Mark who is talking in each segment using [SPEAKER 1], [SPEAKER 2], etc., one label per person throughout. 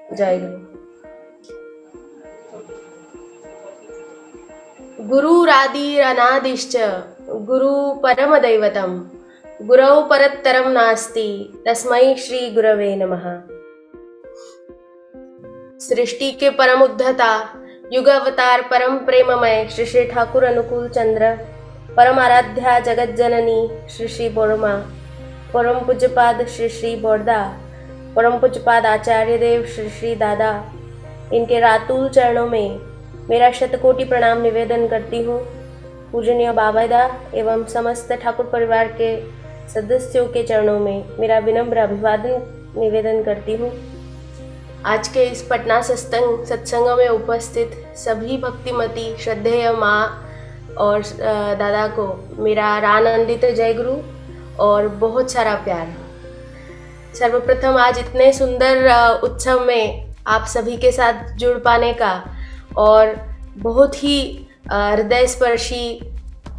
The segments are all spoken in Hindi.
[SPEAKER 1] जय गुरु। गुरुरादिरनादिश्च गुरु परमदैवतं गुरौ परत्तरं नास्ति तस्मै श्री गुरवे नमः। सृष्टि के परम उद्धता युग अवतार परम प्रेममय श्री श्री ठाकुर अनुकूल चंद्र परम आराध्या जगत जननी श्री श्री बोरमा, परम पूज्यपाद श्री श्री बोरदा, परम पूज्यपाद आचार्य देव श्री श्री दादा, इनके रातुल चरणों में मेरा शतकोटि प्रणाम निवेदन करती हूँ। पूजनीय बाबादा एवं समस्त ठाकुर परिवार के सदस्यों के चरणों में मेरा विनम्र अभिवादन निवेदन करती हूँ। आज के इस पटना सत्संग में उपस्थित सभी भक्तिमती श्रद्धेय माँ और दादा को मेरा आनंदित जय गुरु और बहुत सारा प्यार। सर्वप्रथम आज इतने सुंदर उत्सव में आप सभी के साथ जुड़ पाने का और बहुत ही हृदय स्पर्शी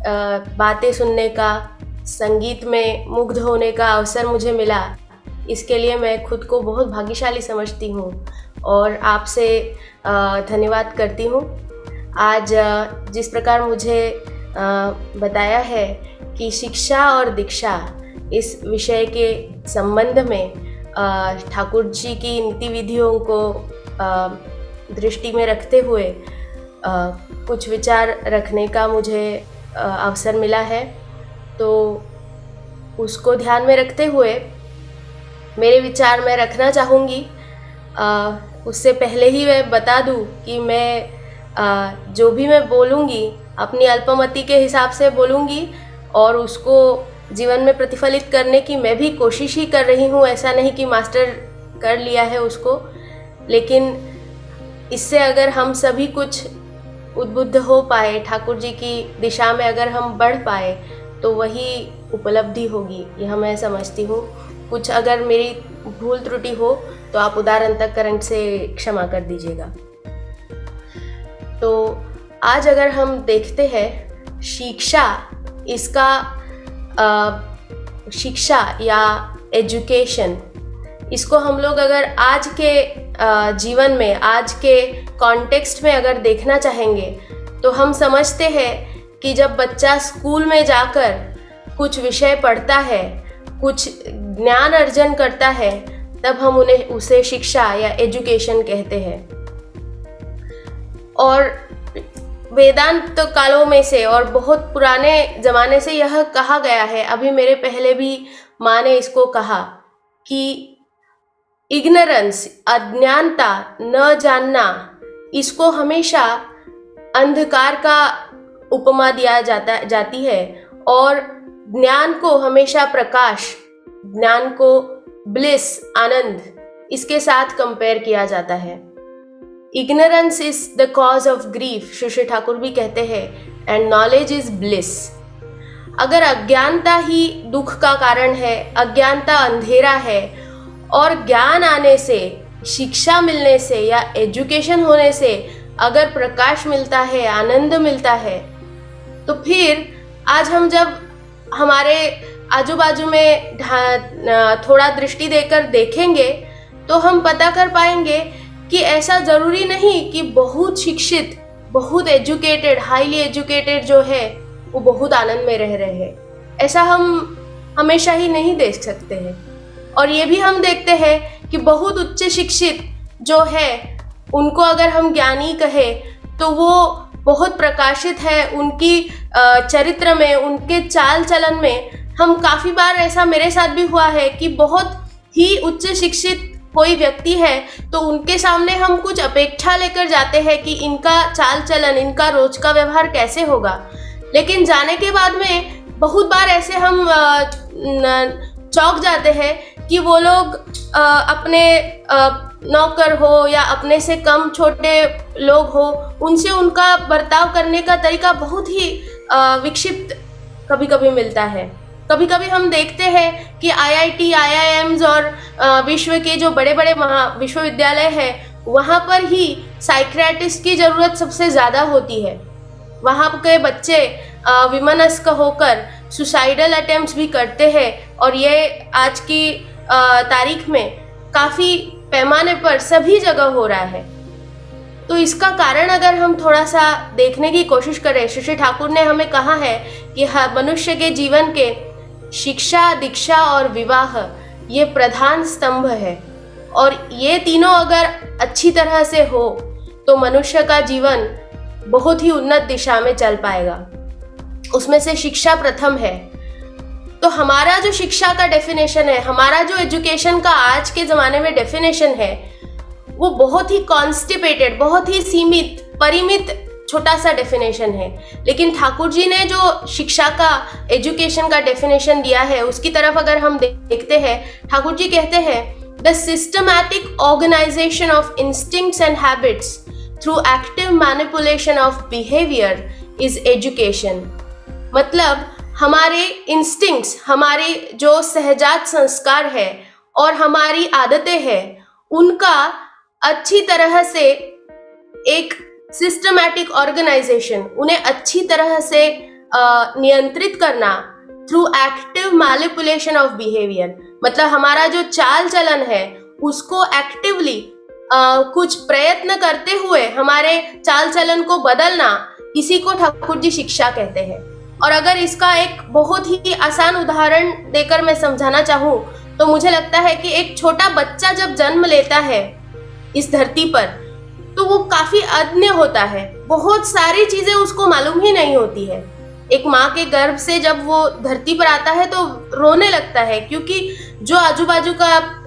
[SPEAKER 1] बातें सुनने का, संगीत में मुग्ध होने का अवसर मुझे मिला, इसके लिए मैं खुद को बहुत भाग्यशाली समझती हूँ और आपसे धन्यवाद करती हूँ। आज जिस प्रकार मुझे बताया है कि शिक्षा और दीक्षा इस विषय के संबंध में ठाकुर जी की नीति विधियों को दृष्टि में रखते हुए कुछ विचार रखने का मुझे अवसर मिला है, तो उसको ध्यान में रखते हुए मेरे विचार मैं रखना चाहूँगी। उससे पहले ही मैं बता दूँ कि मैं जो भी मैं बोलूँगी अपनी अल्पमति के हिसाब से बोलूँगी और उसको जीवन में प्रतिफलित करने की मैं भी कोशिश ही कर रही हूँ। ऐसा नहीं कि मास्टर कर लिया है उसको, लेकिन इससे अगर हम सभी कुछ उद्बुद्ध हो पाए, ठाकुर जी की दिशा में अगर हम बढ़ पाए तो वही उपलब्धि होगी, यह मैं समझती हूँ। कुछ अगर मेरी भूल त्रुटि हो तो आप उदार अंतःकरण से क्षमा कर दीजिएगा। तो आज अगर हम देखते हैं शिक्षा, इसका शिक्षा या एजुकेशन, इसको हम लोग अगर आज के जीवन में, आज के कॉन्टेक्स्ट में अगर देखना चाहेंगे तो हम समझते हैं कि जब बच्चा स्कूल में जाकर कुछ विषय पढ़ता है, कुछ ज्ञान अर्जन करता है, तब हम उसे शिक्षा या एजुकेशन कहते हैं। और वेदांत कालों में से और बहुत पुराने ज़माने से यह कहा गया है, अभी मेरे पहले भी माँ ने इसको कहा कि इग्नोरेंस, अज्ञानता, न जानना, इसको हमेशा अंधकार का उपमा दिया जाती है और ज्ञान को हमेशा प्रकाश, ज्ञान को ब्लिस, आनंद, इसके साथ कंपेयर किया जाता है। Ignorance is the cause of grief, Shri Shri Thakur भी कहते हैं, एंड नॉलेज इज ब्लिस। अगर अज्ञानता ही दुख का कारण है, अज्ञानता अंधेरा है, और ज्ञान आने से, शिक्षा मिलने से या एजुकेशन होने से अगर प्रकाश मिलता है, आनंद मिलता है, तो फिर आज हम जब हमारे आजू बाजू में थोड़ा दृष्टि देकर देखेंगे तो हम पता कर पाएंगे कि ऐसा ज़रूरी नहीं कि बहुत शिक्षित, बहुत एजुकेटेड, हाईली एजुकेटेड जो है वो बहुत आनंद में रह रहे हैं। ऐसा हम हमेशा ही नहीं देख सकते हैं। और ये भी हम देखते हैं कि बहुत उच्च शिक्षित जो है उनको अगर हम ज्ञानी कहें तो वो बहुत प्रकाशित है, उनकी चरित्र में, उनके चाल चलन में। हम काफ़ी बार, ऐसा मेरे साथ भी हुआ है कि बहुत ही उच्च शिक्षित कोई व्यक्ति है तो उनके सामने हम कुछ अपेक्षा लेकर जाते हैं कि इनका चाल चलन, इनका रोज का व्यवहार कैसे होगा, लेकिन जाने के बाद में बहुत बार ऐसे हम चौंक जाते हैं कि वो लोग अपने नौकर हो या अपने से कम छोटे लोग हो, उनसे उनका बर्ताव करने का तरीका बहुत ही विक्षिप्त कभी कभी मिलता है। कभी कभी हम देखते हैं कि IIT, IIMs और विश्व के जो बड़े बड़े विश्वविद्यालय हैं, वहाँ पर ही साइकियाट्रिस्ट की ज़रूरत सबसे ज़्यादा होती है। वहाँ के बच्चे विमनस्क होकर सुसाइडल अटेम्प्ट्स भी करते हैं और ये आज की तारीख में काफ़ी पैमाने पर सभी जगह हो रहा है। तो इसका कारण अगर हम थोड़ा सा देखने की कोशिश करें, श्री ठाकुर ने हमें कहा है कि मनुष्य के जीवन के शिक्षा, दीक्षा और विवाह ये प्रधान स्तंभ है, और ये तीनों अगर अच्छी तरह से हो तो मनुष्य का जीवन बहुत ही उन्नत दिशा में चल पाएगा। उसमें से शिक्षा प्रथम है। तो हमारा जो शिक्षा का डेफिनेशन है, हमारा जो एजुकेशन का आज के ज़माने में डेफिनेशन है, वो बहुत ही कॉन्स्टिपेटेड, बहुत ही सीमित, परिमित छोटा सा डेफिनेशन है। लेकिन ठाकुर जी ने जो शिक्षा का, एजुकेशन का डेफिनेशन दिया है, उसकी तरफ अगर हम देखते हैं, ठाकुर जी कहते हैं the systematic organisation of instincts and habits through active manipulation of behaviour is education. मतलब हमारे इंस्टिंक्ट्स, हमारे जो सहजात संस्कार है और हमारी आदतें हैं, उनका अच्छी तरह से एक सिस्टमैटिक ऑर्गेनाइजेशन, उन्हें अच्छी तरह से नियंत्रित करना through active manipulation of behaviour. मतलब हमारा जो चाल चलन है उसको एक्टिवली कुछ प्रयत्न करते हुए हमारे चाल चलन को बदलना, इसी को ठाकुर जी शिक्षा कहते हैं। और अगर इसका एक बहुत ही आसान उदाहरण देकर मैं समझाना चाहूँ तो मुझे लगता है कि एक छोटा बच्चा जब जन्म लेता है इस धरती पर, तो वो काफी अज्ञ होता है, बहुत सारी चीजें उसको मालूम ही नहीं होती है। एक माँ के गर्भ से जब वो धरती पर आता है तो रोने लगता है, क्योंकि जो आजू बाजू का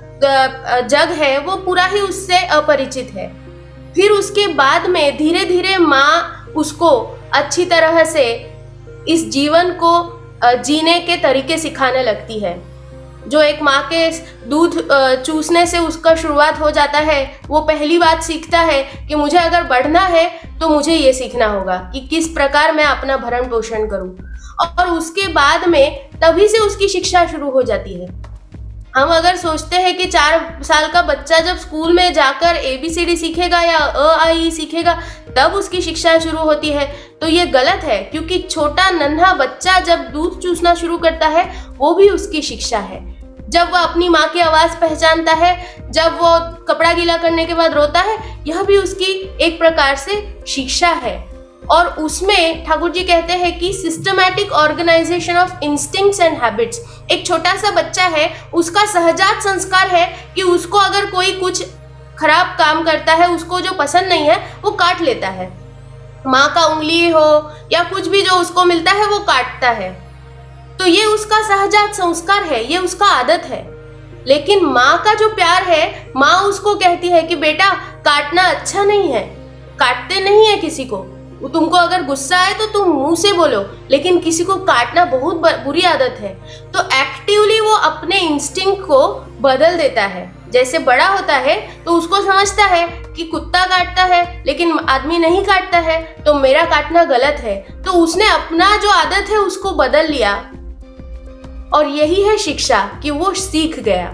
[SPEAKER 1] जग है वो पूरा ही उससे अपरिचित है। फिर उसके बाद में धीरे धीरे माँ उसको अच्छी तरह से इस जीवन को जीने के तरीके सिखाने लगती है। जो एक माँ के दूध चूसने से उसका शुरुआत हो जाता है, वो पहली बात सीखता है कि मुझे अगर बढ़ना है तो मुझे ये सीखना होगा कि किस प्रकार मैं अपना भरण पोषण करूं। और उसके बाद में तभी से उसकी शिक्षा शुरू हो जाती है। हम अगर सोचते हैं कि 4 साल का बच्चा जब स्कूल में जाकर ABCD सीखेगा या A, I, E सीखेगा तब उसकी शिक्षा शुरू होती है, तो ये गलत है। क्योंकि छोटा नन्हा बच्चा जब दूध चूसना शुरू करता है वो भी उसकी शिक्षा है। जब वो अपनी माँ की आवाज़ पहचानता है, जब वो कपड़ा गीला करने के बाद रोता है, यह भी उसकी एक प्रकार से शिक्षा है। और उसमें ठाकुर जी कहते हैं कि systematic organisation of instincts and habits. एक छोटा सा बच्चा है, उसका सहजात संस्कार है कि उसको अगर कोई कुछ खराब काम करता है, उसको जो पसंद नहीं है वो काट लेता है। माँ का उंगली हो या कुछ भी जो उसको मिलता है वो काटता है। तो ये उसका सहजात संस्कार है, ये उसका आदत है। लेकिन माँ का जो प्यार है, माँ उसको कहती है कि बेटा काटना अच्छा नहीं है, काटते नहीं है किसी को। तुमको अगर गुस्सा है तो तुम मुंह से बोलो, लेकिन किसी को काटना बहुत बुरी आदत है। तो एक्टिवली वो अपने इंस्टिंक्ट को बदल देता है। जैसे बड़ा होता है तो उसको समझता है कि कुत्ता काटता है लेकिन आदमी नहीं काटता है, तो मेरा काटना गलत है। तो उसने अपना जो आदत है उसको बदल लिया, और यही है शिक्षा कि वो सीख गया।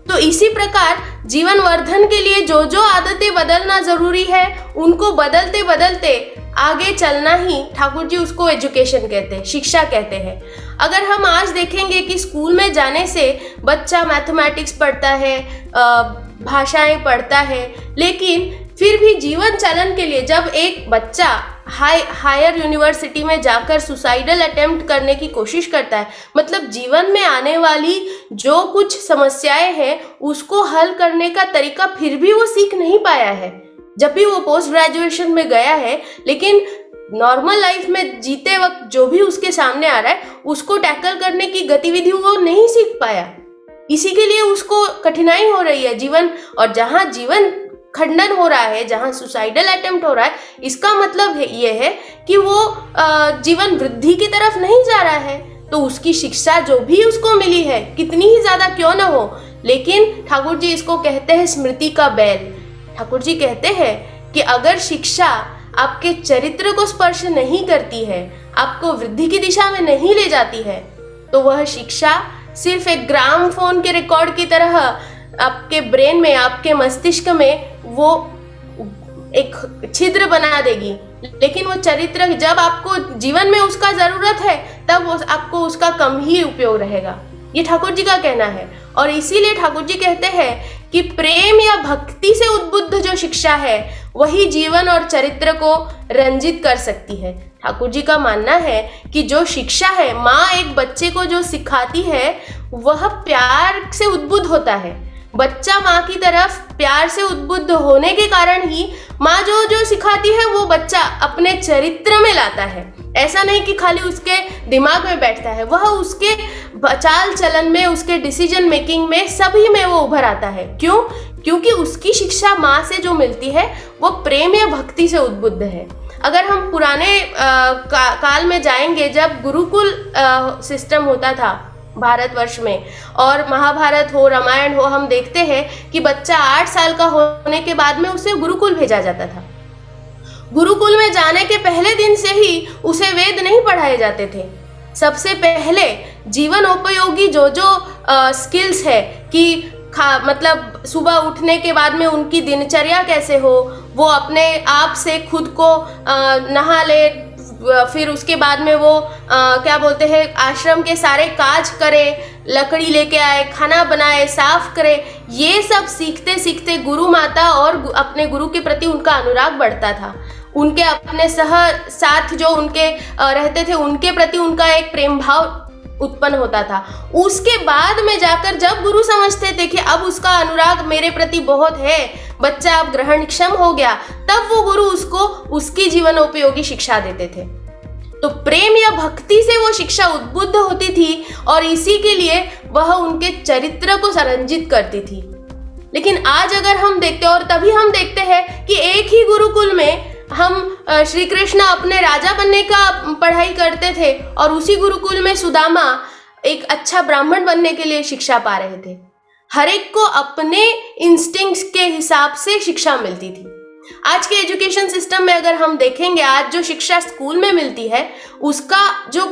[SPEAKER 1] तो इसी प्रकार जीवन वर्धन के लिए जो जो आदतें बदलना जरूरी है, उनको बदलते बदलते आगे चलना ही ठाकुर जी उसको एजुकेशन कहते हैं, शिक्षा कहते हैं। अगर हम आज देखेंगे कि स्कूल में जाने से बच्चा मैथमेटिक्स पढ़ता है, भाषाएं पढ़ता है, लेकिन फिर भी जीवन चलन के लिए जब एक बच्चा हायर यूनिवर्सिटी में जाकर सुसाइडल अटेम्प्ट करने की कोशिश करता है, मतलब जीवन में आने वाली जो कुछ समस्याएं हैं उसको हल करने का तरीका फिर भी वो सीख नहीं पाया है। जब भी वो पोस्ट ग्रेजुएशन में गया है, लेकिन नॉर्मल लाइफ में जीते वक्त जो भी उसके सामने आ रहा है उसको टैकल करने की गतिविधि वो नहीं सीख पाया। इसी के लिए उसको कठिनाई हो रही है जीवन। और जहाँ जीवन खंडन हो रहा है, जहाँ सुसाइडल अटेम्प्ट हो रहा है, इसका मतलब ये है कि वो जीवन वृद्धि की तरफ नहीं जा रहा है। तो उसकी शिक्षा जो भी उसको मिली है, कितनी ही ज्यादा क्यों ना हो, लेकिन ठाकुर जी इसको कहते हैं स्मृति का बैल। ठाकुर जी कहते हैं कि अगर शिक्षा आपके चरित्र को स्पर्श नहीं करती है, आपको वृद्धि की दिशा में नहीं ले जाती है, तो वह शिक्षा सिर्फ एक ग्रामोफोन के रिकॉर्ड की तरह आपके ब्रेन में, आपके मस्तिष्क में वो एक छिद्र बना देगी। लेकिन वो चरित्र जब आपको जीवन में उसका जरूरत है तब आपको उसका कम ही उपयोग रहेगा। ये ठाकुर जी का कहना है। और इसीलिए ठाकुर जी कहते हैं कि प्रेम या भक्ति से उद्बुद्ध जो शिक्षा है वही जीवन और चरित्र को रंजित कर सकती है। ठाकुर जी का मानना है कि जो शिक्षा है, माँ एक बच्चे को जो सिखाती है वह प्यार से उद्बुद्ध होता है। बच्चा माँ की तरफ प्यार से उद्बुद्ध होने के कारण ही माँ जो जो सिखाती है वो बच्चा अपने चरित्र में लाता है। ऐसा नहीं कि खाली उसके दिमाग में बैठता है, वह उसके चाल चलन में, उसके डिसीजन मेकिंग में, सभी में वो उभर आता है। क्यों? क्योंकि उसकी शिक्षा माँ से जो मिलती है वो प्रेम या भक्ति से उद्बुद्ध है। अगर हम पुराने काल में जाएंगे, जब गुरुकुल सिस्टम होता था भारतवर्ष में, और महाभारत हो, रामायण हो, हम देखते हैं कि बच्चा 8 साल का होने के बाद में उसे गुरुकुल भेजा जाता था। गुरुकुल में जाने के पहले दिन से ही उसे वेद नहीं पढ़ाए जाते थे। सबसे पहले जीवनोपयोगी जो स्किल्स है कि मतलब सुबह उठने के बाद में उनकी दिनचर्या कैसे हो, वो अपने आप से खुद को नहा ले, फिर उसके बाद में वो क्या बोलते हैं, आश्रम के सारे काज करे, लकड़ी लेके आए, खाना बनाए, साफ करे। ये सब सीखते सीखते गुरु माता और अपने गुरु के प्रति उनका अनुराग बढ़ता था। उनके अपने साथ जो उनके रहते थे उनके प्रति उनका एक प्रेम भाव उत्पन्न होता था। उसके बाद में जाकर जब गुरु समझते थे कि अब उसका अनुराग मेरे प्रति बहुत है, बच्चा अब ग्रहणक्षम हो गया, तब वो गुरु उसको उसकी जीवनोपयोगी शिक्षा देते थे। तो प्रेम या भक्ति से वो शिक्षा उद्बुद्ध होती थी और इसी के लिए वह उनके चरित्र को संरंजित करती थी। लेकिन आज अगर हम देखते हैं, और तभी हम देखते हैं कि एक ही गुरुकुल में हम श्री कृष्ण अपने राजा बनने का पढ़ाई करते थे और उसी गुरुकुल में सुदामा एक अच्छा ब्राह्मण बनने के लिए शिक्षा पा रहे थे। हर एक को अपने इंस्टिंक्ट्स के हिसाब से शिक्षा मिलती थी। आज के एजुकेशन सिस्टम में अगर हम देखेंगे, आज जो शिक्षा स्कूल में मिलती है उसका जो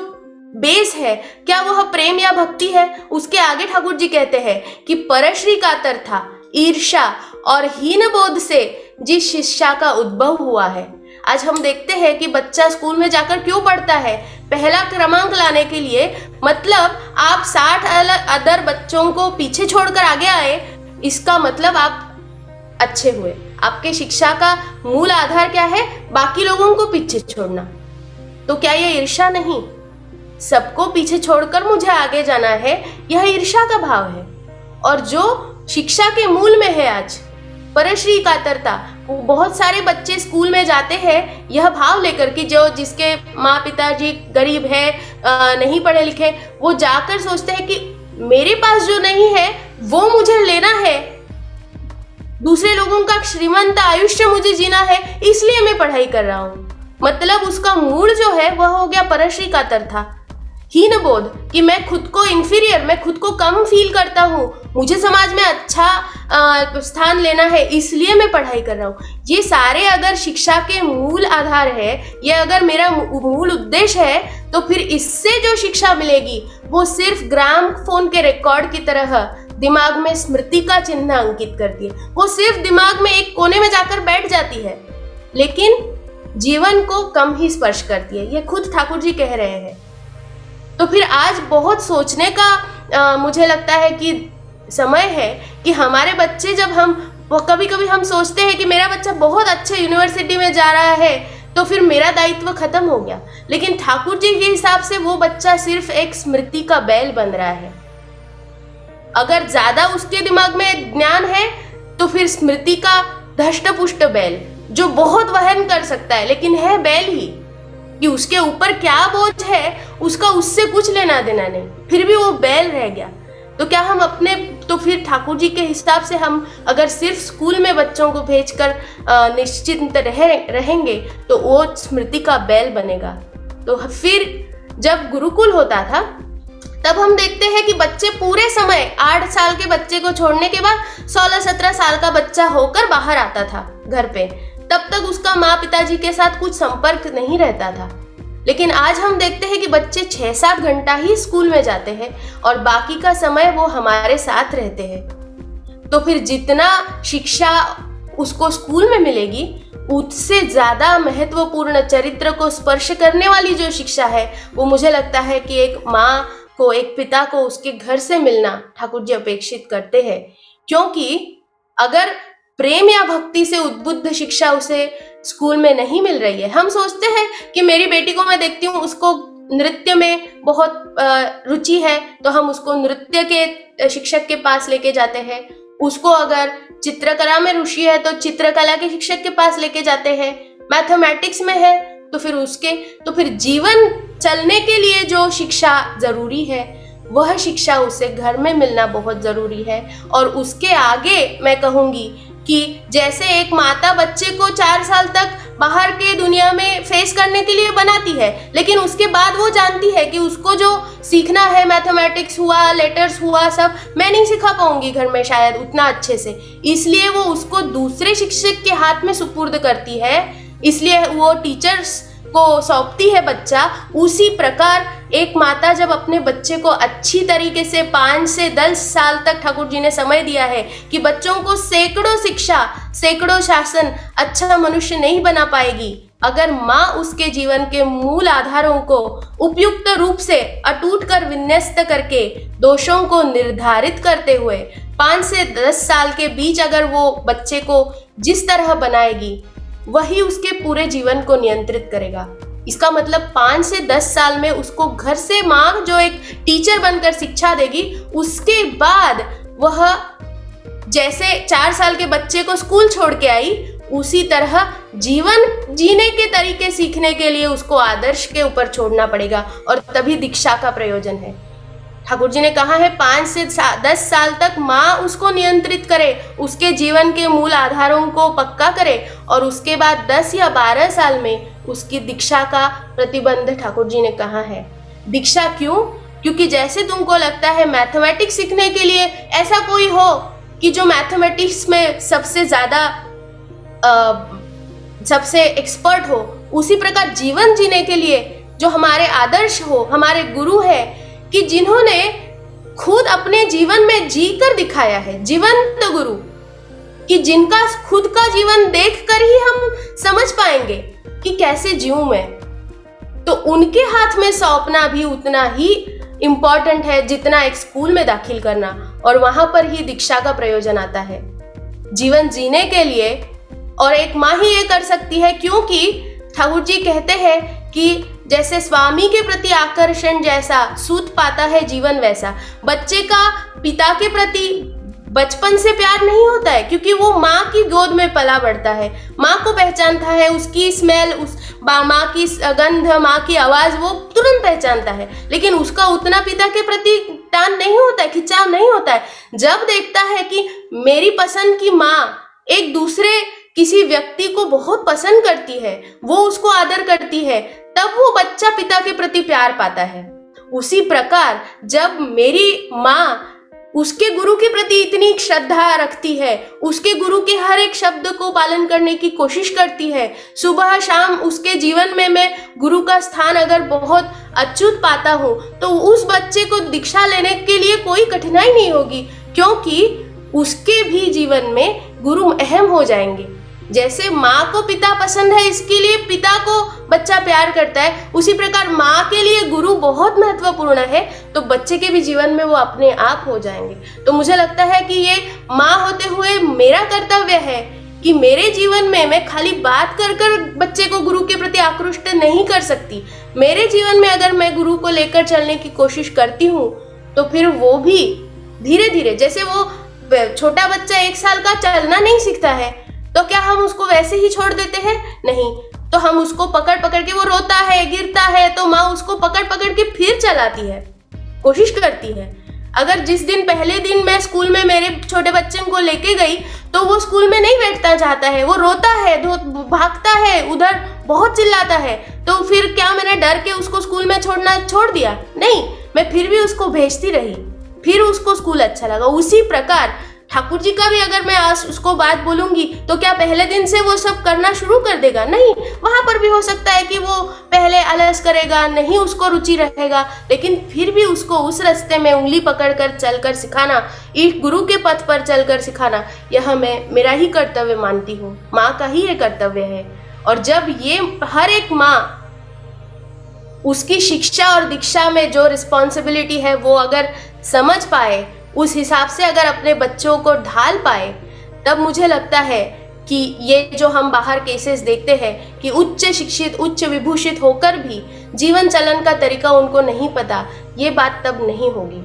[SPEAKER 1] बेस है, क्या वह प्रेम या भक्ति है? उसके आगे ठाकुर जी कहते हैं कि परश्री कातर था, ईर्ष्या और हीन बोध से जिस शिक्षा का उद्भव हुआ है। आज हम देखते हैं कि बच्चा स्कूल में जाकर क्यों पढ़ता है? पहला क्रमांक लाने के लिए। मतलब आप 60 अदर बच्चों को पीछे छोड़कर आगे आए, इसका मतलब आप अच्छे हुए। आपके शिक्षा का मूल आधार क्या है? बाकी लोगों को पीछे छोड़ना। तो क्या ये ईर्ष्या नहीं? सबको पीछे छोड़कर मुझे आगे जाना है, यह ईर्ष्या का भाव है। और जो शिक्षा के मूल में है आज परश्री कातरता, बहुत सारे बच्चे स्कूल में जाते हैं यह भाव लेकर कि जो जिसके माँ पिताजी गरीब है, नहीं पढ़े लिखे, वो जाकर सोचते हैं कि मेरे पास जो नहीं है वो मुझे लेना है, दूसरे लोगों का श्रीमंत आयुष्य मुझे जीना है, इसलिए मैं पढ़ाई कर रहा हूँ। मतलब उसका मूल जो है वह हो गया परश्री कातरता, हीन बोध कि मैं खुद को इंफीरियर, मैं खुद को कम फील करता हूँ, मुझे समाज में अच्छा स्थान लेना है, इसलिए मैं पढ़ाई कर रहा हूँ। ये सारे अगर शिक्षा के मूल आधार है, ये अगर मेरा मूल उद्देश्य है, तो फिर इससे जो शिक्षा मिलेगी वो सिर्फ ग्राम फोन के रिकॉर्ड की तरह दिमाग में स्मृति का चिन्ह अंकित करती है। वो सिर्फ दिमाग में एक कोने में जाकर बैठ जाती है, लेकिन जीवन को कम ही स्पर्श करती है। ये खुद ठाकुर जी कह रहे हैं। तो फिर आज बहुत सोचने का मुझे लगता है कि समय है कि हमारे बच्चे, जब हम कभी कभी हम सोचते हैं कि मेरा बच्चा बहुत अच्छे यूनिवर्सिटी में जा रहा है तो फिर मेरा दायित्व खत्म हो गया, लेकिन ठाकुर जी के हिसाब से वो बच्चा सिर्फ एक स्मृति का बैल बन रहा है। अगर ज्यादा उसके दिमाग में ज्ञान है तो फिर स्मृति का धष्ट पुष्ट बैल जो बहुत वहन कर सकता है, लेकिन है बैल ही, कि उसके ऊपर क्या बोझ है उसका उससे कुछ लेना देना नहीं, फिर भी वो बैल रह गया। तो क्या हम अपने, तो फिर ठाकुर जी के हिसाब से हम अगर सिर्फ स्कूल में बच्चों को भेजकर निश्चिंत रहेंगे तो वो स्मृति का बैल बनेगा। तो फिर जब गुरुकुल होता था तब हम देखते हैं कि बच्चे पूरे समय 8 साल के बच्चे को छोड़ने के बाद 16-17 साल का बच्चा होकर बाहर आता था घर पे, तब तक उसका माँ पिताजी के साथ कुछ संपर्क नहीं रहता था। लेकिन आज हम देखते हैं कि बच्चे 6-7 घंटा ही स्कूल में जाते हैं और बाकी का समय वो हमारे साथ रहते हैं। तो फिर जितना शिक्षा उसको स्कूल में मिलेगी उससे ज़्यादा महत्वपूर्ण चरित्र को स्पर्श करने वाली जो शिक्षा है वो मुझे लगता है कि एक माँ को, एक पिता को उसके घर से मिलना ठाकुर जी अपेक्षित करते हैं। क्योंकि अगर प्रेम या भक्ति से उद्बुद्ध शिक्षा उसे स्कूल में नहीं मिल रही है, हम सोचते हैं कि मेरी बेटी को मैं देखती हूँ उसको नृत्य में बहुत रुचि है, तो हम उसको नृत्य के शिक्षक के पास लेके जाते हैं। उसको अगर चित्रकला में रुचि है तो चित्रकला के शिक्षक के पास लेके जाते हैं। मैथमेटिक्स में है तो फिर जीवन चलने के लिए जो शिक्षा जरूरी है वह शिक्षा उसे घर में मिलना बहुत जरूरी है। और उसके आगे मैं कहूंगी कि जैसे एक माता बच्चे को 4 साल तक बाहर के दुनिया में फेस करने के लिए बनाती है, लेकिन उसके बाद वो जानती है कि उसको जो सीखना है, मैथमेटिक्स हुआ, लेटर्स हुआ, सब मैं नहीं सिखा पाऊंगी घर में शायद उतना अच्छे से, इसलिए वो उसको दूसरे शिक्षक के हाथ में सुपुर्द करती है, इसलिए वो टीचर्स को सौंपती है बच्चा। उसी प्रकार एक माता जब अपने बच्चे को अच्छी तरीके से 5 से 10 साल तक ठाकुर जी ने समय दिया है कि बच्चों को सैकड़ों शिक्षा, सैकड़ों शासन, अच्छा मनुष्य नहीं बना पाएगी अगर माँ उसके जीवन के मूल आधारों को उपयुक्त रूप से अटूट कर विन्यस्त करके दोषों को निर्धारित करते हुए 5 से 10 साल के बीच अगर वो बच्चे को जिस तरह बनाएगी वही उसके पूरे जीवन को नियंत्रित करेगा। इसका मतलब 5 से 10 साल में उसको घर से माँ जो एक टीचर बनकर शिक्षा देगी, उसके बाद वह जैसे 4 साल के बच्चे को स्कूल छोड़ के आई, उसी तरह जीवन जीने के तरीके सीखने के लिए उसको आदर्श के ऊपर छोड़ना पड़ेगा, और तभी दीक्षा का प्रयोजन है। ठाकुर जी ने कहा है 5 से 10 साल तक माँ उसको नियंत्रित करे, उसके जीवन के मूल आधारों को पक्का करे, और उसके बाद 10 या 12 साल में उसकी दीक्षा का प्रतिबंध ठाकुर जी ने कहा है। दीक्षा क्यों? क्योंकि जैसे तुमको लगता है मैथमेटिक्स सीखने के लिए ऐसा कोई हो कि जो मैथमेटिक्स में सबसे ज्यादा सबसे एक्सपर्ट हो, उसी प्रकार जीवन जीने के लिए जो हमारे आदर्श हो, हमारे गुरु है कि जिन्होंने खुद अपने जीवन में जी कर दिखाया है, जीवंत गुरु, कि जिनका खुद का जीवन देखकर ही हम समझ पाएंगे कि कैसे जीऊं मैं, तो उनके हाथ में सौंपना भी उतना ही इम्पोर्टेंट है जितना एक स्कूल में दाखिल करना, और वहां पर ही दीक्षा का प्रयोजन आता है जीवन जीने के लिए। और एक माँ ही ये कर सकती है, क्योंकि ठाकुर जी कहते हैं कि जैसे स्वामी के प्रति आकर्षण जैसा सूत पाता है जीवन वैसा। बच्चे का पिता के प्रति बचपन से प्यार नहीं होता है, क्योंकि वो माँ की गोद में पला बढ़ता है, माँ को पहचानता है, उसकी स्मेल, उस माँ की गंध, माँ की आवाज वो तुरंत पहचानता है, लेकिन उसका उतना पिता के प्रति टान नहीं होता है, खिंचाव नहीं होता है। जब देखता है कि मेरी पसंद की माँ एक दूसरे किसी व्यक्ति को बहुत पसंद करती है, वो उसको आदर करती है, तब वो बच्चा पिता के प्रति प्यार पाता है। उसी प्रकार जब मेरी माँ उसके गुरु के प्रति इतनी श्रद्धा रखती है, उसके गुरु के हर एक शब्द को पालन करने की कोशिश करती है, सुबह शाम उसके जीवन में मैं गुरु का स्थान अगर बहुत अच्युत पाता हूँ, तो उस बच्चे को दीक्षा लेने के लिए कोई कठिनाई नहीं होगी, क्योंकि उसके भी जीवन में गुरु अहम हो जाएंगे। जैसे माँ को पिता पसंद है, इसके लिए पिता को बच्चा प्यार करता है, उसी प्रकार माँ के लिए गुरु बहुत महत्वपूर्ण है, तो बच्चे के भी जीवन में वो अपने आप हो जाएंगे। तो मुझे लगता है कि ये माँ होते हुए मेरा कर्तव्य है कि मेरे जीवन में मैं खाली बात कर कर बच्चे को गुरु के प्रति आकृष्ट नहीं कर सकती। मेरे जीवन में अगर मैं गुरु को लेकर चलने की कोशिश करती हूँ, तो फिर वो भी धीरे धीरे, जैसे वो छोटा बच्चा 1 साल का चलना नहीं सीखता है, तो क्या हम उसको वैसे ही छोड़ देते हैं? नहीं, तो हम उसको पकड़ पकड़ के, वो रोता है, गिरता है, तो माँ उसको पकड़ पकड़ के फिर चलाती है, कोशिश करती है। अगर जिस दिन पहले दिन मैं स्कूल में मेरे छोटे बच्चे को लेके गई, तो वो स्कूल में नहीं बैठना चाहता है, वो रोता है, भागता है, उधर बहुत चिल्लाता है, तो फिर क्या मैंने डर के उसको स्कूल में छोड़ना छोड़ दिया? नहीं, मैं फिर भी उसको भेजती रही, फिर उसको स्कूल अच्छा लगा। उसी प्रकार ठाकुर जी का भी अगर मैं आज उसको बात बोलूंगी, तो क्या पहले दिन से वो सब करना शुरू कर देगा? नहीं, वहां पर भी हो सकता है कि वो पहले आलस करेगा, नहीं उसको रुचि रहेगा, लेकिन फिर भी उसको उस रास्ते में उंगली पकड़कर चलकर सिखाना, एक गुरु के पथ पर चलकर सिखाना, यह मैं मेरा ही कर्तव्य मानती हूँ, माँ का ही ये कर्तव्य है। और जब ये हर एक माँ उसकी शिक्षा और दीक्षा में जो रिस्पॉन्सिबिलिटी है वो अगर समझ पाए, उस हिसाब से अगर अपने बच्चों को ढाल पाए, तब मुझे लगता है कि ये जो हम बाहर केसेस देखते हैं कि उच्च शिक्षित, उच्च विभूषित होकर भी जीवन चलन का तरीका उनको नहीं पता, ये बात तब नहीं होगी।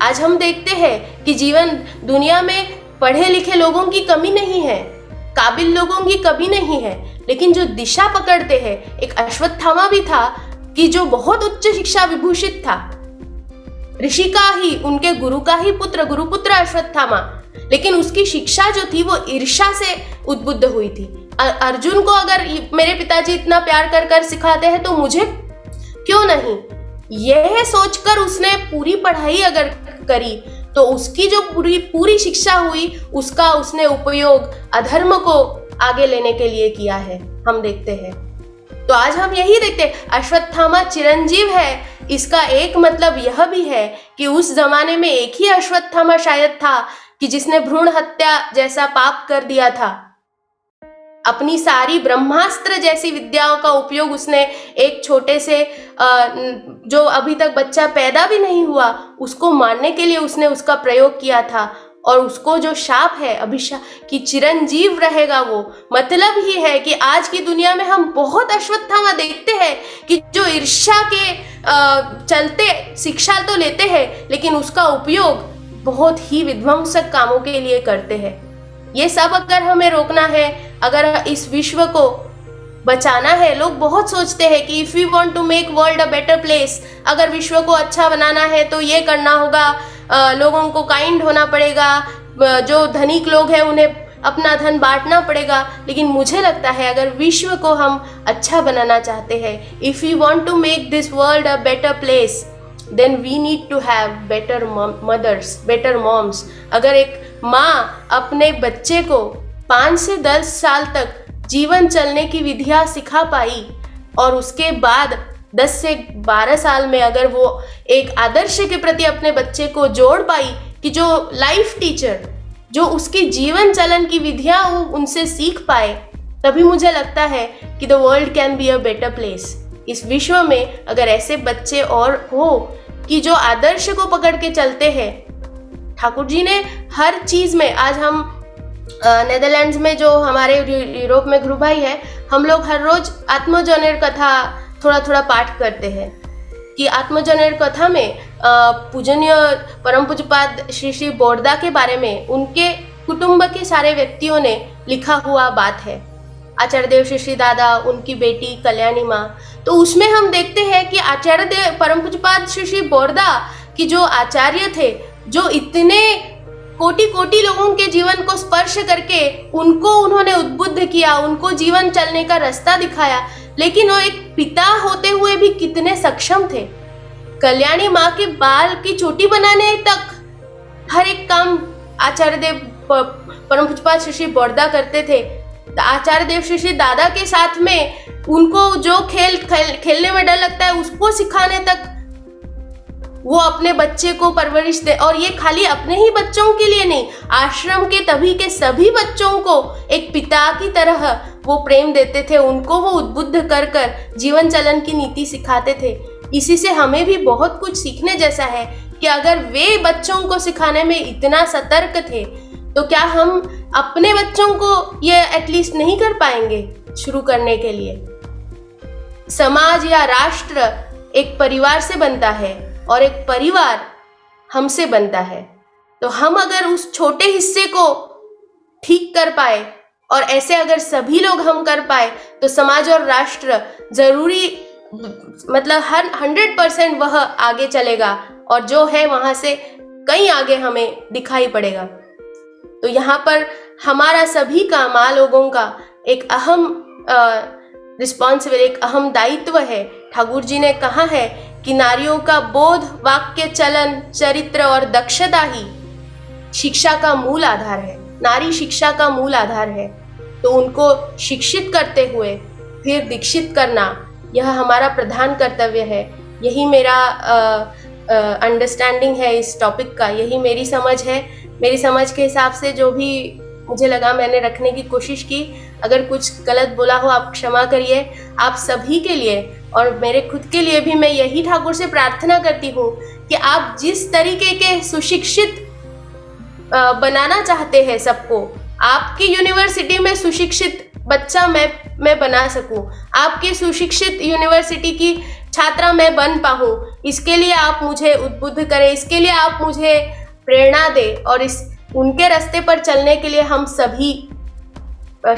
[SPEAKER 1] आज हम देखते हैं कि दुनिया में पढ़े लिखे लोगों की कमी नहीं है, काबिल लोगों की कमी नहीं है, लेकिन जो दिशा पकड़ते हैं, एक अश्वत्थामा भी था कि जो बहुत उच्च शिक्षा विभूषित था, ऋषि का ही, उनके गुरु का ही पुत्र, गुरुपुत्र अश्वत्थामा, लेकिन उसकी शिक्षा जो थी वो ईर्ष्या से उद्बुद्ध हुई थी। अर्जुन को अगर मेरे पिताजी इतना प्यार कर कर सिखाते हैं तो मुझे क्यों नहीं, यह सोचकर उसने पूरी पढ़ाई अगर करी तो उसकी जो पूरी शिक्षा हुई उसका उसने उपयोग अधर्म को आगे लेने के लिए किया है, हम देखते हैं। तो आज हम यही देखते हैं, अश्वत्थामा चिरंजीव है, इसका एक मतलब यह भी है कि उस जमाने में एक ही अश्वत्थामा शायद था कि जिसने भ्रूण हत्या जैसा पाप कर दिया था। अपनी सारी ब्रह्मास्त्र जैसी विद्याओं का उपयोग उसने एक छोटे से जो अभी तक बच्चा पैदा भी नहीं हुआ उसको मारने के लिए उसने उसका प्रयोग किया था, और उसको जो शाप है, अभिशाप कि चिरंजीव रहेगा, वो मतलब ही है कि आज की दुनिया में हम बहुत अश्वत्थामा देखते हैं कि जो ईर्ष्या के चलते शिक्षा तो लेते हैं लेकिन उसका उपयोग बहुत ही विध्वंसक कामों के लिए करते हैं। ये सब अगर हमें रोकना है, अगर इस विश्व को बचाना है, लोग बहुत सोचते हैं कि if we want to make world a better place, अगर विश्व को अच्छा बनाना है तो ये करना होगा, लोगों को काइंड होना पड़ेगा, जो धनिक लोग हैं उन्हें अपना धन बांटना पड़ेगा। लेकिन मुझे लगता है अगर विश्व को हम अच्छा बनाना चाहते हैं, if we want to make this world a better place, then we need to have better mothers, better moms. अगर एक माँ अपने बच्चे को 5 से 10 साल तक जीवन चलने की विधियाँ सिखा पाई और उसके बाद 10 से 12 साल में अगर वो एक आदर्श के प्रति अपने बच्चे को जोड़ पाई कि जो लाइफ टीचर, जो उसकी जीवन चलन की विधियाँ उनसे सीख पाए, तभी मुझे लगता है कि the world can be a better place. इस विश्व में अगर ऐसे बच्चे और हो कि जो आदर्श को पकड़ के चलते हैं, ठाकुर जी ने हर चीज़ में, आज हम नेदरलैंड्स में जो हमारे यूरोप में गुरु भाई है, हम लोग हर रोज आत्मजनेर कथा थोड़ा थोड़ा पाठ करते हैं कि आत्मजनेर कथा में पूजनीय परम पूज्यपाद श्री श्री बोरदा के बारे में उनके कुटुंब के सारे व्यक्तियों ने लिखा हुआ बात है। आचार्य देव श्री श्री दादा, उनकी बेटी कल्याणी माँ, तो उसमें हम देखते हैं कि आचार्य देव परम पूज्यपाद श्री श्री बोरदा की जो आचार्य थे, जो इतने कोटि कोटि लोगों के जीवन को स्पर्श करके उनको उन्होंने उद्बुद्ध किया, उनको जीवन चलने का रास्ता दिखाया, लेकिन वो एक पिता होते हुए भी कितने सक्षम थे। कल्याणी माँ के बाल की चोटी बनाने तक हर एक काम आचार्य देव परम पूज्यपाद श्री श्री बोरदा करते थे। आचार्य देव श्री श्री दादा के साथ में उनको जो खेलने में डर लगता है उसको सिखाने तक वो अपने बच्चे को परवरिश दे, और ये खाली अपने ही बच्चों के लिए नहीं, आश्रम के तभी के सभी बच्चों को एक पिता की तरह वो प्रेम देते थे, उनको वो उद्बुद्ध कर कर जीवन चलन की नीति सिखाते थे। इसी से हमें भी बहुत कुछ सीखने जैसा है कि अगर वे बच्चों को सिखाने में इतना सतर्क थे तो क्या हम अपने बच्चों को ये एटलीस्ट नहीं कर पाएंगे शुरू करने के लिए। समाज या राष्ट्र एक परिवार से बनता है और एक परिवार हमसे बनता है, तो हम अगर उस छोटे हिस्से को ठीक कर पाए और ऐसे अगर सभी लोग हम कर पाए तो समाज और राष्ट्र जरूरी, मतलब 100% वह आगे चलेगा और जो है वहां से कहीं आगे हमें दिखाई पड़ेगा। तो यहाँ पर हमारा सभी का, माँ लोगों का एक अहम रिस्पॉन्सिबिलिटी, एक अहम दायित्व है। ठाकुर जी ने कहा है कि नारियों का बोध, वाक्य, चलन, चरित्र और दक्षता ही शिक्षा का मूल आधार है। नारी शिक्षा का मूल आधार है, तो उनको शिक्षित करते हुए फिर दीक्षित करना यह हमारा प्रधान कर्तव्य है। यही मेरा अंडरस्टैंडिंग है इस टॉपिक का, यही मेरी समझ है। मेरी समझ के हिसाब से जो भी मुझे लगा मैंने रखने की कोशिश की। अगर कुछ गलत बोला हो आप क्षमा करिए। आप सभी के लिए और मेरे खुद के लिए भी मैं यही ठाकुर से प्रार्थना करती हूँ कि आप जिस तरीके के सुशिक्षित बनाना चाहते हैं सबको। आपकी यूनिवर्सिटी में सुशिक्षित बच्चा मैं बना सकूं, आपकी सुशिक्षित यूनिवर्सिटी की छात्रा मैं बन पाऊं, इसके लिए आप मुझे उद्बुद्ध करें, इसके लिए आप मुझे प्रेरणा दें और इस उनके रास्ते पर चलने के लिए हम सभी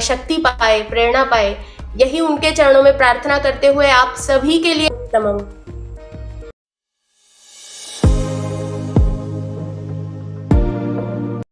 [SPEAKER 1] शक्ति पाए, प्रेरणा पाए। यही उनके चरणों में प्रार्थना करते हुए आप सभी के लिए उत्तमम।